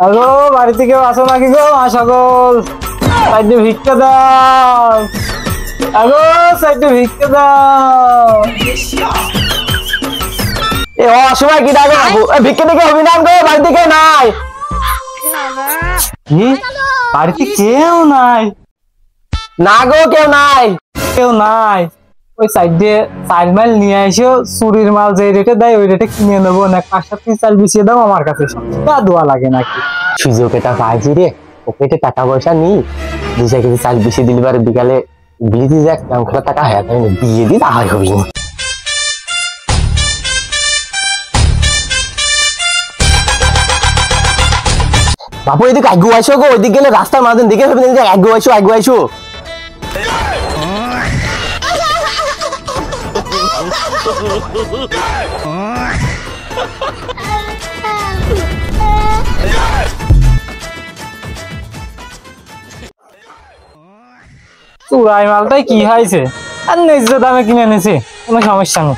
Hello, বাড়িতে কেউ আসো নাকি গো? মা সকল সাইডে ভিক্ষা দাও। হ্যালো, সাইডে ভিক্ষা দাও। এ অসময় কি ডাকো ভিক্ষে দিকে হবি না গো, বাড়িতে কেউ নাই। বাড়িতে কেউ নাই? না গো, কেউ নাই। কেউ নাই? ওই সাইডে চাল মাল নিয়ে এসো, চুরির মাল যে রেটে দেয় ওই রেটে কিনে নেবো না। 5-7 চাল বিছিয়ে দাও আমার কাছে, তা দোয়া লাগে নাকি? সুযোগ এটা পাইছি রে, পকেটে টাকা পয়সা নি, 2 কেজি চাল বেশি দিলি পারে বিকালে বিয়ে দিয়ে যাক, খেলা টাকা হ্যাঁ দিয়ে দিই তাহাই হবি না। বাবু এদিকে আগে আইসো গো, ওইদিক গেলে রাস্তার মাঝে দিকে আগে আইসো আগে আইসো। চুরাই মালটাই কি হয়েছে, আর ন্যায্য দামে কিনে এনেছে, কোনো সমস্যা নেই।